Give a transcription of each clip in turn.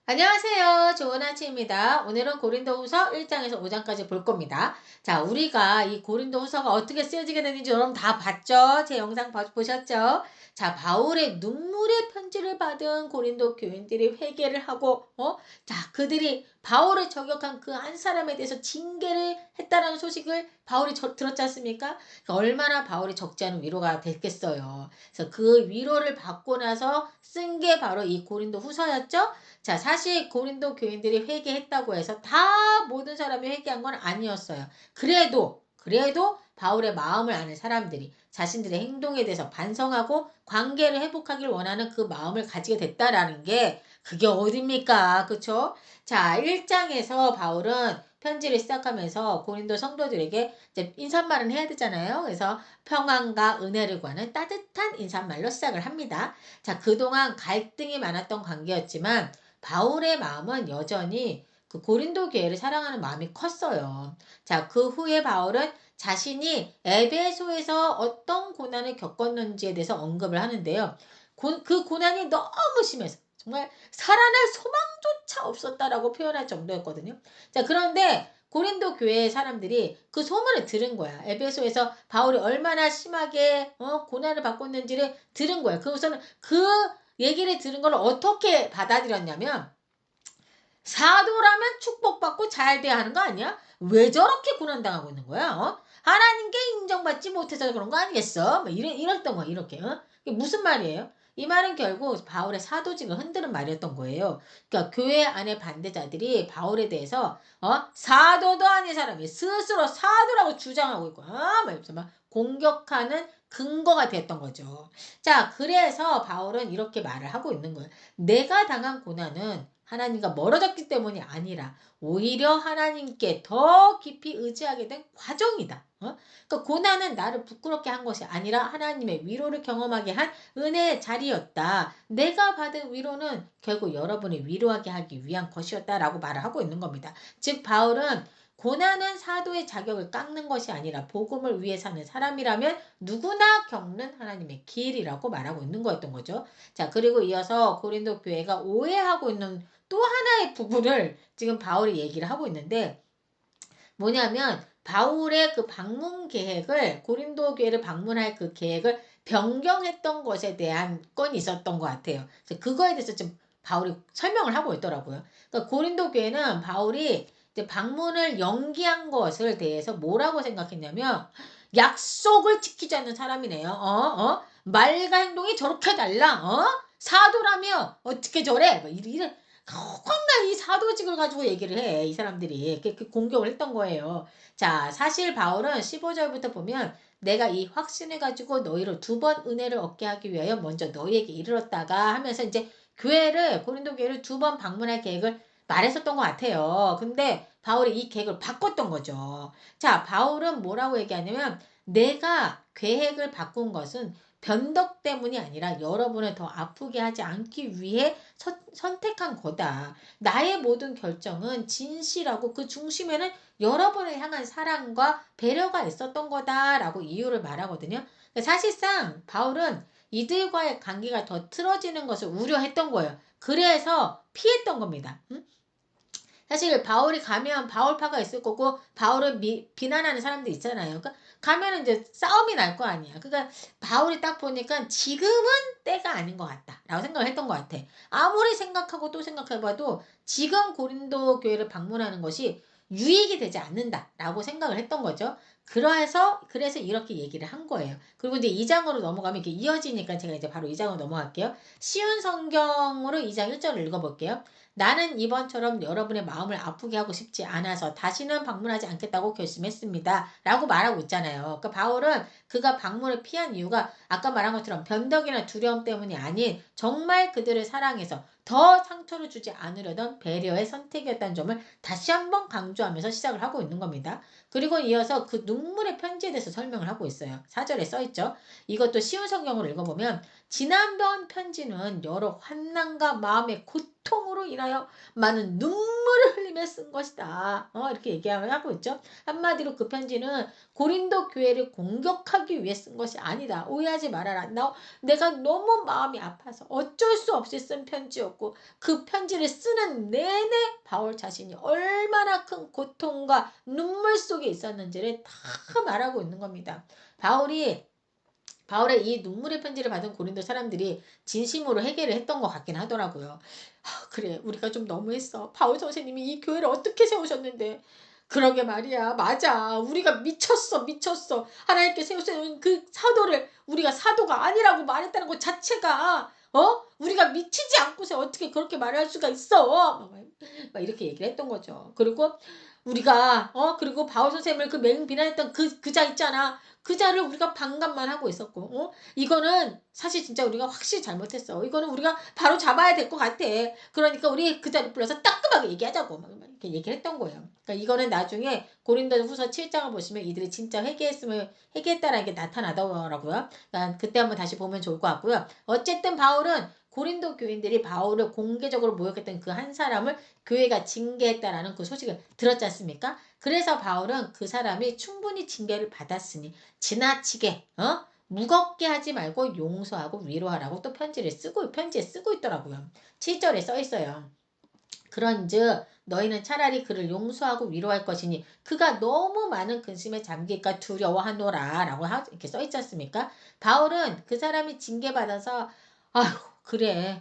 안녕하세요. 좋은 아침입니다. 오늘은 고린도후서 1장에서 5장까지 볼 겁니다. 자, 우리가 이 고린도후서가 어떻게 쓰여지게 되는지 여러분 다 봤죠? 제 영상 보셨죠? 자, 바울의 눈물의 편지를 받은 고린도 교인들이 회개를 하고, 자, 그들이 바울을 저격한 그 한 사람에 대해서 징계를 했다라는 소식을 바울이 들었지 않습니까? 그러니까 얼마나 바울이 적지 않은 위로가 됐겠어요. 그래서 그 위로를 받고 나서 쓴 게 바로 이 고린도 후서였죠? 자, 사실 고린도 교인들이 회개했다고 해서 다 모든 사람이 회개한 건 아니었어요. 그래도 바울의 마음을 아는 사람들이 자신들의 행동에 대해서 반성하고 관계를 회복하길 원하는 그 마음을 가지게 됐다라는 게 그게 어딥니까? 그쵸? 자, 1장에서 바울은 편지를 시작하면서 고린도 성도들에게 이제 인사말은 해야 되잖아요. 그래서 평안과 은혜를 구하는 따뜻한 인사말로 시작을 합니다. 자, 그동안 갈등이 많았던 관계였지만 바울의 마음은 여전히 그 고린도 교회를 사랑하는 마음이 컸어요. 자, 그 후에 바울은 자신이 에베소에서 어떤 고난을 겪었는지에 대해서 언급을 하는데요. 그 고난이 너무 심해서 정말 살아날 소망조차 없었다라고 표현할 정도였거든요. 자, 그런데 고린도 교회 사람들이 그 소문을 들은 거야. 에베소에서 바울이 얼마나 심하게 고난을 받고 있는지를 들은 거야. 그래서는 그 얘기를 들은 걸 어떻게 받아들였냐면 사도라면 축복받고 잘 돼야 하는 거 아니야? 왜 저렇게 고난당하고 있는 거야? 하나님께 인정받지 못해서 그런 거 아니겠어? 이랬던 거야, 이렇게. 이게 무슨 말이에요? 이 말은 결국 바울의 사도직을 흔드는 말이었던 거예요. 그러니까 교회 안에 반대자들이 바울에 대해서 사도도 아닌 사람이 스스로 사도라고 주장하고 있고 막 공격하는 근거가 됐던 거죠. 자, 그래서 바울은 이렇게 말을 하고 있는 거예요. 내가 당한 고난은 하나님과 멀어졌기 때문이 아니라 오히려 하나님께 더 깊이 의지하게 된 과정이다. 그러니까 고난은 나를 부끄럽게 한 것이 아니라 하나님의 위로를 경험하게 한 은혜의 자리였다. 내가 받은 위로는 결국 여러분을 위로하게 하기 위한 것이었다라고 말을 하고 있는 겁니다. 즉 바울은 고난은 사도의 자격을 깎는 것이 아니라 복음을 위해 사는 사람이라면 누구나 겪는 하나님의 길이라고 말하고 있는 거였던 거죠. 자, 그리고 이어서 고린도 교회가 오해하고 있는 또 하나의 부분을 지금 바울이 얘기를 하고 있는데 뭐냐면 바울의 그 방문 계획을 고린도 교회를 방문할 그 계획을 변경했던 것에 대한 건이 있었던 것 같아요. 그래서 그거에 대해서 좀 바울이 설명을 하고 있더라고요. 그러니까 고린도 교회는 바울이 이제 방문을 연기한 것을 대해서 뭐라고 생각했냐면 약속을 지키지 않는 사람이네요. 말과 행동이 저렇게 달라. 사도라며 어떻게 저래? 뭐 이래. 겁나 이 사도직을 가지고 얘기를 해. 이 사람들이. 그 공격을 했던 거예요. 자, 사실 바울은 15절부터 보면 내가 이 확신을 가지고 너희를 2번 은혜를 얻게 하기 위하여 먼저 너희에게 이르렀다가 하면서 이제 고린도 교회를 2번 방문할 계획을 말했었던 것 같아요. 근데 바울이 이 계획을 바꿨던 거죠. 자, 바울은 뭐라고 얘기하냐면 내가 계획을 바꾼 것은 변덕 때문이 아니라 여러분을 더 아프게 하지 않기 위해 선택한 거다. 나의 모든 결정은 진실하고 그 중심에는 여러분을 향한 사랑과 배려가 있었던 거다라고 이유를 말하거든요. 사실상 바울은 이들과의 관계가 더 틀어지는 것을 우려했던 거예요. 그래서 피했던 겁니다. 사실 바울이 가면 바울파가 있을 거고 바울을 비난하는 사람들 있잖아요. 그러니까 가면은 이제 싸움이 날 거 아니야. 그러니까 바울이 딱 보니까 지금은 때가 아닌 것 같다라고 생각을 했던 것 같아. 아무리 생각하고 또 생각해봐도 지금 고린도 교회를 방문하는 것이 유익이 되지 않는다라고 생각을 했던 거죠. 그래서 이렇게 얘기를 한 거예요. 그리고 이제 2장으로 넘어가면 이렇게 이어지니까 제가 이제 바로 2장으로 넘어갈게요. 쉬운 성경으로 2장 1절을 읽어볼게요. 나는 이번처럼 여러분의 마음을 아프게 하고 싶지 않아서 다시는 방문하지 않겠다고 결심했습니다. 라고 말하고 있잖아요. 그러니까 바울은 그가 방문을 피한 이유가 아까 말한 것처럼 변덕이나 두려움 때문이 아닌 정말 그들을 사랑해서 더 상처를 주지 않으려던 배려의 선택이었다는 점을 다시 한번 강조하면서 시작을 하고 있는 겁니다. 그리고 이어서 그 눈물의 편지에 대해서 설명을 하고 있어요. 4절에 써있죠. 이것도 쉬운 성경으로 읽어보면 지난번 편지는 여러 환난과 마음의 고통으로 인하여 많은 눈물을 눈물을 흘리며 쓴 것이다. 이렇게 얘기하고 있죠. 한마디로 그 편지는 고린도 교회를 공격하기 위해 쓴 것이 아니다. 오해하지 말아라. 내가 너무 마음이 아파서 어쩔 수 없이 쓴 편지였고 그 편지를 쓰는 내내 바울 자신이 얼마나 큰 고통과 눈물 속에 있었는지를 다 말하고 있는 겁니다. 바울의 이 눈물의 편지를 받은 고린도 사람들이 진심으로 해결을 했던 것 같긴 하더라고요. 그래, 우리가 좀 너무했어. 바울 선생님이 이 교회를 어떻게 세우셨는데. 그러게 말이야. 맞아. 우리가 미쳤어. 하나님께 세우신 그 사도를 우리가 사도가 아니라고 말했다는 것 자체가 우리가 미치지 않고서 어떻게 그렇게 말할 수가 있어. 막 이렇게 얘기를 했던 거죠. 그리고 우리가 그리고 바울 선생님을 그 맹 비난했던 그자 있잖아. 그 자를 우리가 반감만 하고 있었고, 이거는 사실 진짜 우리가 확실히 잘못했어. 이거는 우리가 바로 잡아야 될 것 같아. 그러니까 우리 그 자를 불러서 따끔하게 얘기하자고 막 이렇게 얘기를 했던 거예요. 그러니까 이거는 나중에 고린도후서 7장을 보시면 이들이 진짜 회개했다라는 게 나타나더라고요. 그러니까 그때 한번 다시 보면 좋을 것 같고요. 어쨌든 바울은 고린도 교인들이 바울을 공개적으로 모욕했던 그 한 사람을 교회가 징계했다라는 그 소식을 들었지 않습니까? 그래서 바울은 그 사람이 충분히 징계를 받았으니 지나치게 무겁게 하지 말고 용서하고 위로하라고 또 편지에 쓰고 있더라고요. 7절에 써 있어요. 그런즉 너희는 차라리 그를 용서하고 위로할 것이니 그가 너무 많은 근심에 잠길까 두려워하노라 라고 이렇게 써 있지 않습니까? 바울은 그 사람이 징계받아서 아휴 그래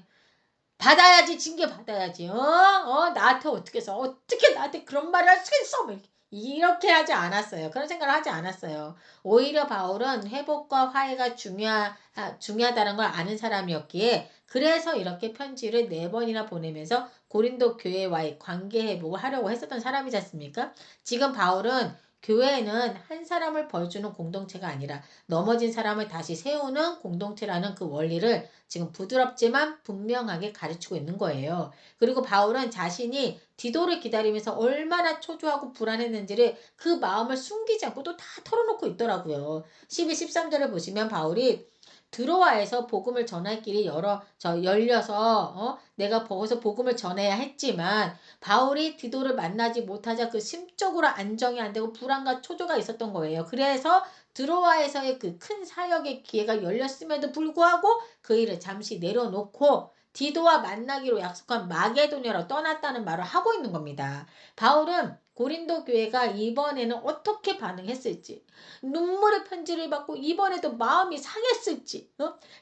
받아야지 징계 받아야지 나한테 어떻게 해서 어떻게 나한테 그런 말을 할 수 있어 이렇게 하지 않았어요. 그런 생각을 하지 않았어요. 오히려 바울은 회복과 화해가 중요하다는 걸 아는 사람이었기에 그래서 이렇게 편지를 4번이나 보내면서 고린도 교회와의 관계 회복을 하려고 했었던 사람이지 않습니까? 지금 바울은 교회는 한 사람을 벌주는 공동체가 아니라 넘어진 사람을 다시 세우는 공동체라는 그 원리를 지금 부드럽지만 분명하게 가르치고 있는 거예요. 그리고 바울은 자신이 디도를 기다리면서 얼마나 초조하고 불안했는지를 그 마음을 숨기지 않고 또 다 털어놓고 있더라고요. 12, 13절을 보시면 바울이 드로아에서 복음을 전할 길이 열려서 내가 거기서 복음을 전해야 했지만 바울이 디도를 만나지 못하자 그 심적으로 안정이 안 되고 불안과 초조가 있었던 거예요. 그래서 드로아에서의 그 큰 사역의 기회가 열렸음에도 불구하고 그 일을 잠시 내려놓고 디도와 만나기로 약속한 마게도냐로 떠났다는 말을 하고 있는 겁니다. 바울은 고린도 교회가 이번에는 어떻게 반응했을지, 눈물의 편지를 받고 이번에도 마음이 상했을지,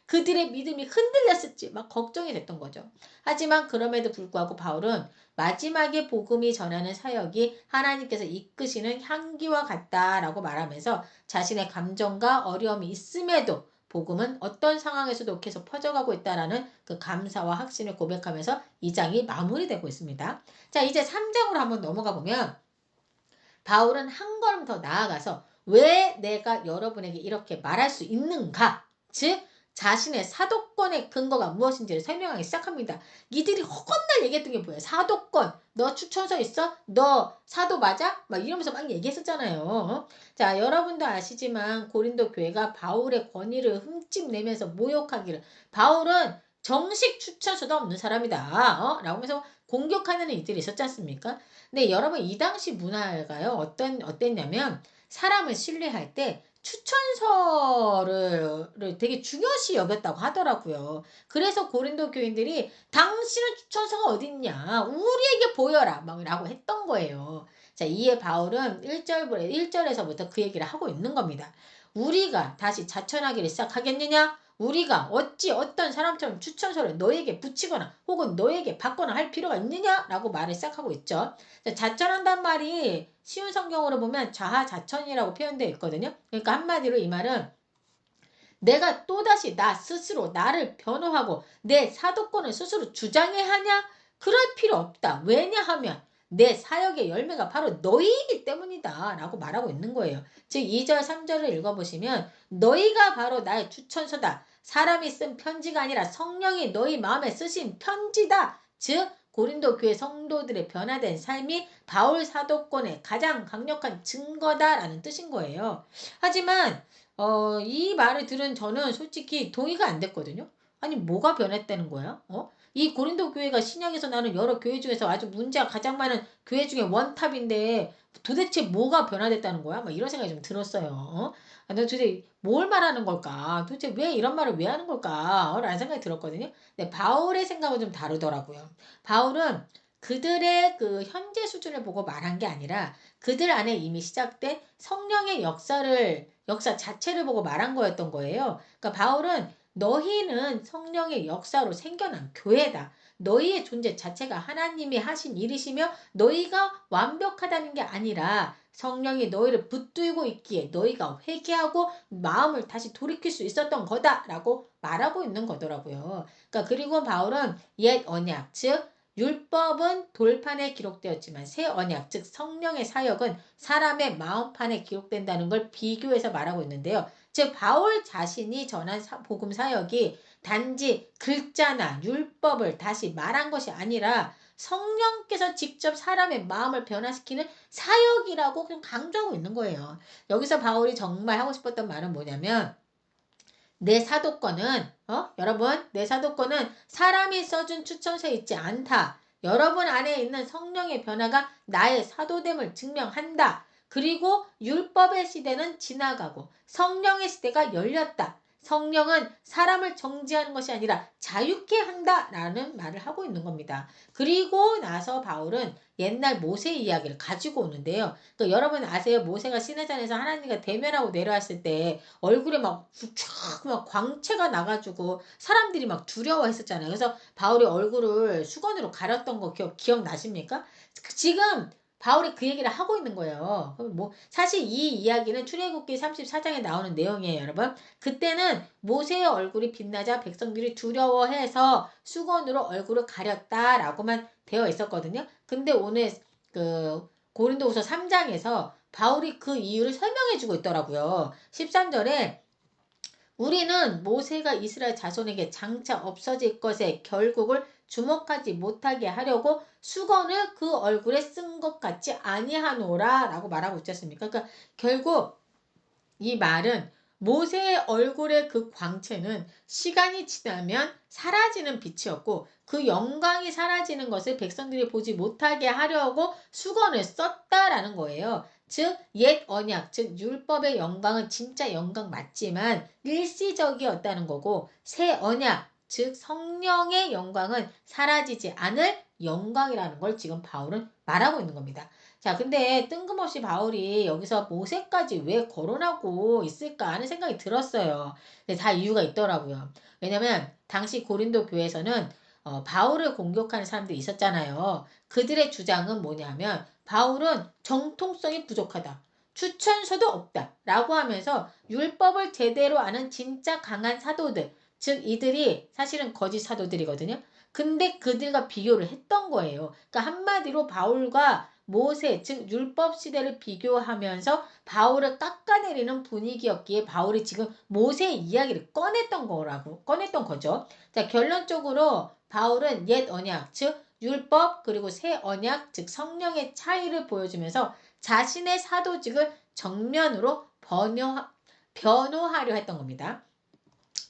그들의 믿음이 흔들렸을지 막 걱정이 됐던 거죠. 하지만 그럼에도 불구하고 바울은 마지막에 복음이 전하는 사역이 하나님께서 이끄시는 향기와 같다라고 말하면서 자신의 감정과 어려움이 있음에도 복음은 어떤 상황에서도 계속 퍼져가고 있다라는 그 감사와 확신을 고백하면서 2장이 마무리되고 있습니다. 자, 이제 3장으로 한번 넘어가 보면 바울은 한 걸음 더 나아가서 왜 내가 여러분에게 이렇게 말할 수 있는가? 즉 자신의 사도권의 근거가 무엇인지를 설명하기 시작합니다. 이들이 허건날 얘기했던 게 뭐예요? 사도권. 너 추천서 있어? 너 사도 맞아? 막 이러면서 막 얘기했었잖아요. 자, 여러분도 아시지만 고린도 교회가 바울의 권위를 흠집내면서 모욕하기를 바울은 정식 추천서도 없는 사람이다. 라고 하면서 공격하는 이들이 있었지 않습니까? 근데 여러분 이 당시 문화가요 어땠냐면 사람을 신뢰할 때 추천서를 되게 중요시 여겼다고 하더라고요. 그래서 고린도 교인들이 당신은 추천서가 어딨냐 우리에게 보여라 막 라고 했던 거예요. 자, 이에 바울은 1절에서부터 그 얘기를 하고 있는 겁니다. 우리가 다시 자천하기를 시작하겠느냐? 우리가 어찌 어떤 사람처럼 추천서를 너에게 붙이거나 혹은 너에게 받거나 할 필요가 있느냐라고 말을 시작하고 있죠. 자천한단 말이 쉬운 성경으로 보면 자하자천이라고 표현되어 있거든요. 그러니까 한마디로 이 말은 내가 또다시 나 스스로 나를 변호하고 내 사도권을 스스로 주장해야 하냐? 그럴 필요 없다. 왜냐하면 내 사역의 열매가 바로 너희이기 때문이다 라고 말하고 있는 거예요. 즉 2절 3절을 읽어보시면 너희가 바로 나의 추천서다. 사람이 쓴 편지가 아니라 성령이 너희 마음에 쓰신 편지다. 즉 고린도 교회 성도들의 변화된 삶이 바울 사도권의 가장 강력한 증거다라는 뜻인 거예요. 하지만 이 말을 들은 저는 솔직히 동의가 안 됐거든요. 아니 뭐가 변했다는 거야? 이 고린도 교회가 신약에서 나는 여러 교회 중에서 아주 문제가 가장 많은 교회 중에 원탑인데 도대체 뭐가 변화됐다는 거야? 막 이런 생각이 좀 들었어요. 나 도대체 뭘 말하는 걸까? 도대체 왜 이런 말을 왜 하는 걸까? 라는 생각이 들었거든요. 근데 바울의 생각은 좀 다르더라고요. 바울은 그들의 그 현재 수준을 보고 말한 게 아니라 그들 안에 이미 시작된 성령의 역사 자체를 보고 말한 거였던 거예요. 그러니까 바울은 너희는 성령의 역사로 생겨난 교회다. 너희의 존재 자체가 하나님이 하신 일이시며 너희가 완벽하다는 게 아니라 성령이 너희를 붙들고 있기에 너희가 회개하고 마음을 다시 돌이킬 수 있었던 거다라고 말하고 있는 거더라고요. 그러니까 그리고 바울은 옛 언약, 즉 율법은 돌판에 기록되었지만 새 언약, 즉 성령의 사역은 사람의 마음판에 기록된다는 걸 비교해서 말하고 있는데요. 즉 바울 자신이 전한 복음 사역이 단지 글자나 율법을 다시 말한 것이 아니라 성령께서 직접 사람의 마음을 변화시키는 사역이라고 그냥 강조하고 있는 거예요. 여기서 바울이 정말 하고 싶었던 말은 뭐냐면 내 사도권은 여러분 내 사도권은 사람이 써준 추천서에 있지 않다. 여러분 안에 있는 성령의 변화가 나의 사도됨을 증명한다. 그리고 율법의 시대는 지나가고 성령의 시대가 열렸다. 성령은 사람을 정죄하는 것이 아니라 자유케 한다라는 말을 하고 있는 겁니다. 그리고 나서 바울은 옛날 모세 이야기를 가지고 오는데요. 그러니까 여러분 아세요? 모세가 시내산에서 하나님과 대면하고 내려왔을 때 얼굴에 막 광채가 나가지고 사람들이 막 두려워했었잖아요. 그래서 바울이 얼굴을 수건으로 가렸던 거 기억나십니까? 지금 바울이 그 얘기를 하고 있는 거예요. 뭐 사실 이 이야기는 출애굽기 34장에 나오는 내용이에요, 여러분. 그때는 모세의 얼굴이 빛나자 백성들이 두려워해서 수건으로 얼굴을 가렸다라고만 되어 있었거든요. 근데 오늘 그 고린도후서 3장에서 바울이 그 이유를 설명해 주고 있더라고요. 13절에 우리는 모세가 이스라엘 자손에게 장차 없어질 것에 결국을 주목하지 못하게 하려고 수건을 그 얼굴에 쓴 것 같지 아니하노라 라고 말하고 있지 않습니까? 그러니까 결국 이 말은 모세의 얼굴의 그 광채는 시간이 지나면 사라지는 빛이었고 그 영광이 사라지는 것을 백성들이 보지 못하게 하려고 수건을 썼다라는 거예요. 즉, 옛 언약, 즉 율법의 영광은 진짜 영광 맞지만 일시적이었다는 거고 새 언약, 즉 성령의 영광은 사라지지 않을 영광이라는 걸 지금 바울은 말하고 있는 겁니다. 자, 근데 뜬금없이 바울이 여기서 모세까지 왜 거론하고 있을까 하는 생각이 들었어요. 근데 다 이유가 있더라고요. 왜냐면 당시 고린도 교회에서는 바울을 공격하는 사람들이 있었잖아요. 그들의 주장은 뭐냐면 바울은 정통성이 부족하다. 추천서도 없다. 라고 하면서 율법을 제대로 아는 진짜 강한 사도들, 즉 이들이 사실은 거짓 사도들이거든요. 근데 그들과 비교를 했던 거예요. 그러니까 한마디로 바울과 모세, 즉 율법 시대를 비교하면서 바울을 깎아내리는 분위기였기에 바울이 지금 모세 이야기를 꺼냈던 거죠. 자, 결론적으로 바울은 옛 언약, 즉 율법 그리고 새 언약, 즉 성령의 차이를 보여주면서 자신의 사도직을 정면으로 변호하려 했던 겁니다.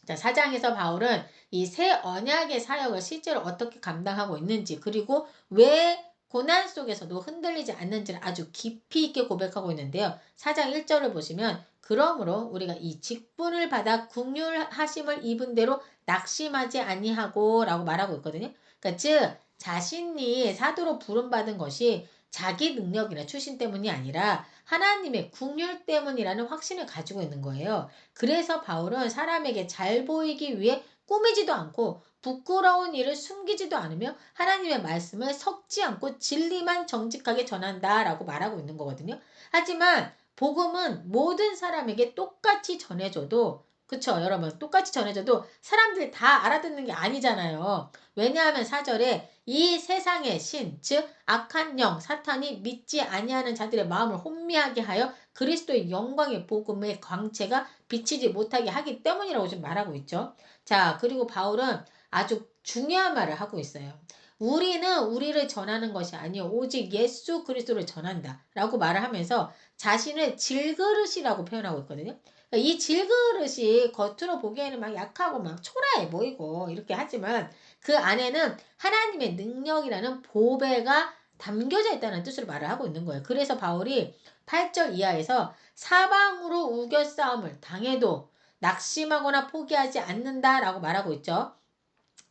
자, 4장에서 바울은 이 새 언약의 사역을 실제로 어떻게 감당하고 있는지 그리고 왜 고난 속에서도 흔들리지 않는지를 아주 깊이 있게 고백하고 있는데요. 4장 1절을 보시면 그러므로 우리가 이 직분을 받아 긍휼하심을 입은 대로 낙심하지 아니하고 라고 말하고 있거든요. 그러니까 즉 자신이 사도로 부름받은 것이 자기 능력이나 출신 때문이 아니라 하나님의 긍휼 때문이라는 확신을 가지고 있는 거예요. 그래서 바울은 사람에게 잘 보이기 위해 꾸미지도 않고 부끄러운 일을 숨기지도 않으며 하나님의 말씀을 섞지 않고 진리만 정직하게 전한다라고 말하고 있는 거거든요. 하지만 복음은 모든 사람에게 똑같이 전해줘도 그쵸 여러분 똑같이 전해줘도 사람들이 다 알아듣는 게 아니잖아요. 왜냐하면 4절에 이 세상의 신, 즉 악한 영, 사탄이 믿지 아니하는 자들의 마음을 혼미하게 하여 그리스도의 영광의 복음의 광채가 비치지 못하게 하기 때문이라고 지금 말하고 있죠. 자, 그리고 바울은 아주 중요한 말을 하고 있어요. 우리는 우리를 전하는 것이 아니요 오직 예수 그리스도를 전한다 라고 말을 하면서 자신을 질그릇이라고 표현하고 있거든요. 그러니까 이 질그릇이 겉으로 보기에는 막 약하고 막 초라해 보이고 이렇게 하지만 그 안에는 하나님의 능력이라는 보배가 담겨져 있다는 뜻으로 말을 하고 있는 거예요. 그래서 바울이 8절 이하에서 사방으로 우겨싸움을 당해도 낙심하거나 포기하지 않는다라고 말하고 있죠.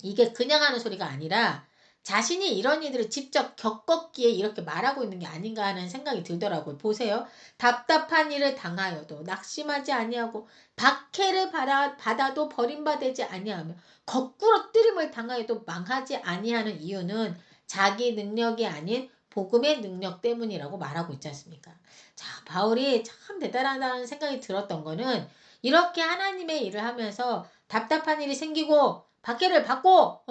이게 그냥 하는 소리가 아니라 자신이 이런 일들을 직접 겪었기에 이렇게 말하고 있는 게 아닌가 하는 생각이 들더라고요. 보세요. 답답한 일을 당하여도 낙심하지 아니하고 박해를 받아도 버림받지 아니하며 거꾸로 뜨림을 당하여도 망하지 아니하는 이유는 자기 능력이 아닌 복음의 능력 때문이라고 말하고 있지 않습니까? 자, 바울이 참 대단하다는 생각이 들었던 거는 이렇게 하나님의 일을 하면서 답답한 일이 생기고 박해를 받고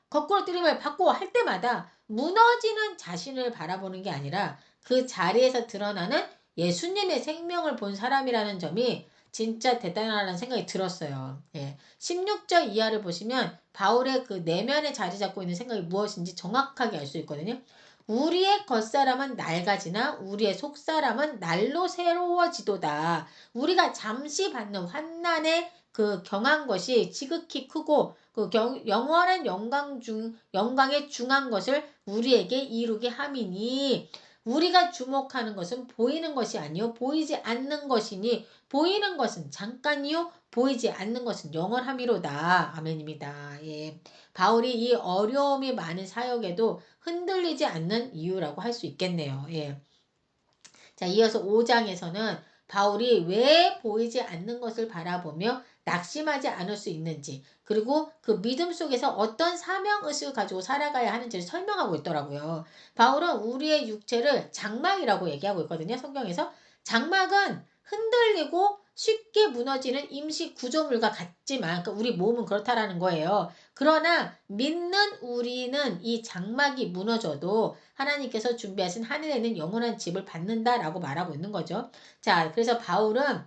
거꾸로 뜨림을 받고 할 때마다 무너지는 자신을 바라보는 게 아니라 그 자리에서 드러나는 예수님의 생명을 본 사람이라는 점이 진짜 대단하다는 생각이 들었어요. 예. 16절 이하를 보시면 바울의 그 내면에 자리 잡고 있는 생각이 무엇인지 정확하게 알 수 있거든요. 우리의 겉사람은 낡아지나 우리의 속사람은 날로 새로워지도다. 우리가 잠시 받는 환난에 그 경한 것이 지극히 크고 그 영원한 영광에 중한 것을 우리에게 이루게 함이니 우리가 주목하는 것은 보이는 것이 아니요 보이지 않는 것이니 보이는 것은 잠깐이요 보이지 않는 것은 영원함이로다. 아멘입니다. 예. 바울이 이 어려움이 많은 사역에도 흔들리지 않는 이유라고 할 수 있겠네요. 예. 자, 이어서 5장에서는 바울이 왜 보이지 않는 것을 바라보며 낙심하지 않을 수 있는지, 그리고 그 믿음 속에서 어떤 사명의식을 가지고 살아가야 하는지를 설명하고 있더라고요. 바울은 우리의 육체를 장막이라고 얘기하고 있거든요. 성경에서. 장막은 흔들리고 쉽게 무너지는 임시 구조물과 같지만, 그러니까 우리 몸은 그렇다라는 거예요. 그러나 믿는 우리는 이 장막이 무너져도 하나님께서 준비하신 하늘에 있는 영원한 집을 받는다라고 말하고 있는 거죠. 자, 그래서 바울은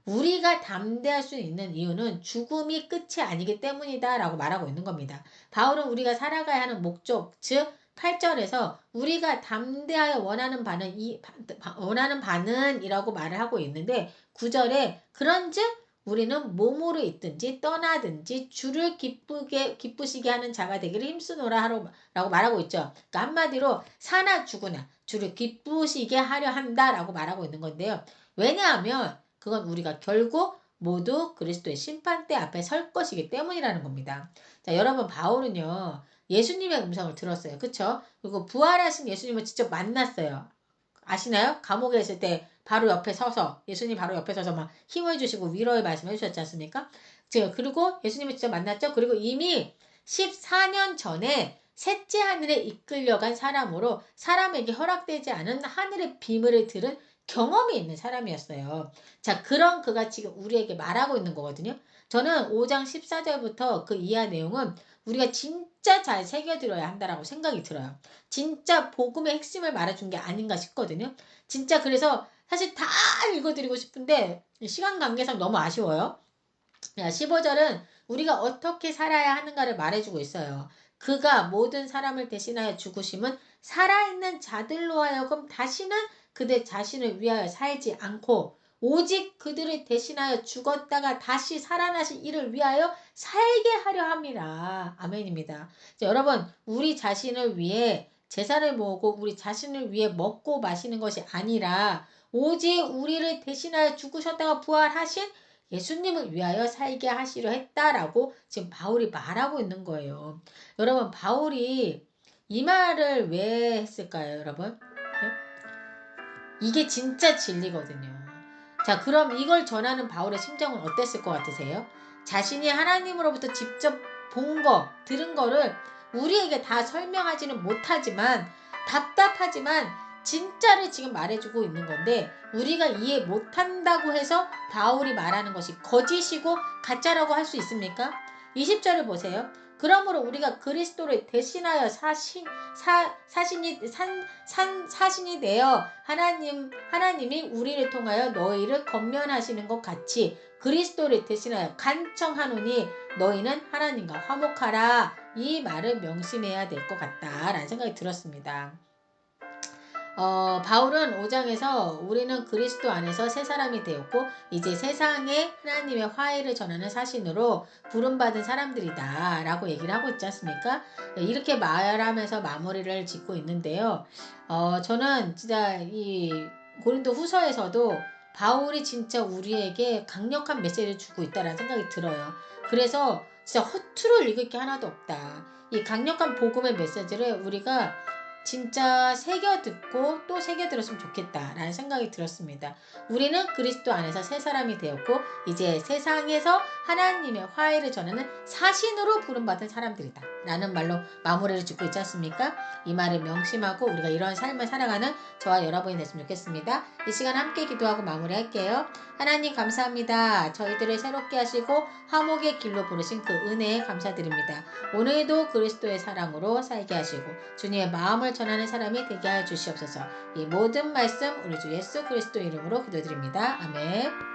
우리가 담대할 수 있는 이유는 죽음이 끝이 아니기 때문이다라고 말하고 있는 겁니다. 바울은 우리가 살아가야 하는 목적, 즉 8절에서 우리가 담대하여 원하는 바는 이라고 말을 하고 있는데 9절에 그런즉 우리는 몸으로 있든지 떠나든지 주를 기쁘시게 하는 자가 되기를 힘쓰노라 라고 말하고 있죠. 그러니까 한마디로 사나 죽으나 주를 기쁘시게 하려 한다라고 말하고 있는 건데요. 왜냐하면 그건 우리가 결국 모두 그리스도의 심판대 앞에 설 것이기 때문이라는 겁니다. 자, 여러분 바울은요. 예수님의 음성을 들었어요. 그쵸? 그리고 부활하신 예수님을 직접 만났어요. 아시나요? 감옥에 있을 때 바로 옆에 서서 예수님 바로 옆에 서서 막 힘을 주시고 위로의 말씀 해주셨지 않습니까? 그리고 예수님을 직접 만났죠. 그리고 이미 14년 전에 셋째 하늘에 이끌려간 사람으로 사람에게 허락되지 않은 하늘의 비밀을 들은 경험이 있는 사람이었어요. 자, 그런 그가 지금 우리에게 말하고 있는 거거든요. 저는 5장 14절부터 그 이하 내용은 우리가 진짜 잘 새겨들어야 한다라고 생각이 들어요. 진짜 복음의 핵심을 말해준 게 아닌가 싶거든요. 진짜 그래서 사실 다 읽어드리고 싶은데 시간 관계상 너무 아쉬워요. 15절은 우리가 어떻게 살아야 하는가를 말해주고 있어요. 그가 모든 사람을 대신하여 죽으심은 살아있는 자들로 하여금 다시는 그들 자신을 위하여 살지 않고 오직 그들을 대신하여 죽었다가 다시 살아나신 이를 위하여 살게 하려 함이라. 아멘입니다. 자, 여러분 우리 자신을 위해 제사를 모으고 우리 자신을 위해 먹고 마시는 것이 아니라 오직 우리를 대신하여 죽으셨다가 부활하신 예수님을 위하여 살게 하시려 했다라고 지금 바울이 말하고 있는 거예요. 여러분 바울이 이 말을 왜 했을까요, 여러분? 이게 진짜 진리거든요. 자, 그럼 이걸 전하는 바울의 심정은 어땠을 것 같으세요? 자신이 하나님으로부터 직접 본 거, 들은 거를 우리에게 다 설명하지는 못하지만 답답하지만 진짜를 지금 말해주고 있는 건데 우리가 이해 못한다고 해서 바울이 말하는 것이 거짓이고 가짜라고 할 수 있습니까? 20절을 보세요. 그러므로 우리가 그리스도를 대신하여 사신이 되어 하나님이 우리를 통하여 너희를 권면하시는 것 같이 그리스도를 대신하여 간청하노니 너희는 하나님과 화목하라. 이 말을 명심해야 될 것 같다라는 생각이 들었습니다. 바울은 5장에서 우리는 그리스도 안에서 새 사람이 되었고 이제 세상에 하나님의 화해를 전하는 사신으로 부름받은 사람들이다 라고 얘기를 하고 있지 않습니까? 이렇게 말하면서 마무리를 짓고 있는데요. 저는 진짜 이 고린도 후서에서도 바울이 진짜 우리에게 강력한 메시지를 주고 있다라는 생각이 들어요. 그래서 진짜 허투루 읽을 게 하나도 없다. 이 강력한 복음의 메시지를 우리가 진짜 새겨 듣고 또 새겨 들었으면 좋겠다라는 생각이 들었습니다. 우리는 그리스도 안에서 새 사람이 되었고 이제 세상에서 하나님의 화해를 전하는 사신으로 부름받은 사람들이다 라는 말로 마무리를 짓고 있지 않습니까? 이 말을 명심하고 우리가 이런 삶을 살아가는 저와 여러분이 됐으면 좋겠습니다. 이 시간 함께 기도하고 마무리할게요. 하나님 감사합니다. 저희들을 새롭게 하시고 화목의 길로 부르신 그 은혜에 감사드립니다. 오늘도 그리스도의 사랑으로 살게 하시고 주님의 마음을 전하는 사람이 되게 하여 주시옵소서. 이 모든 말씀 우리 주 예수 그리스도 이름으로 기도드립니다. 아멘.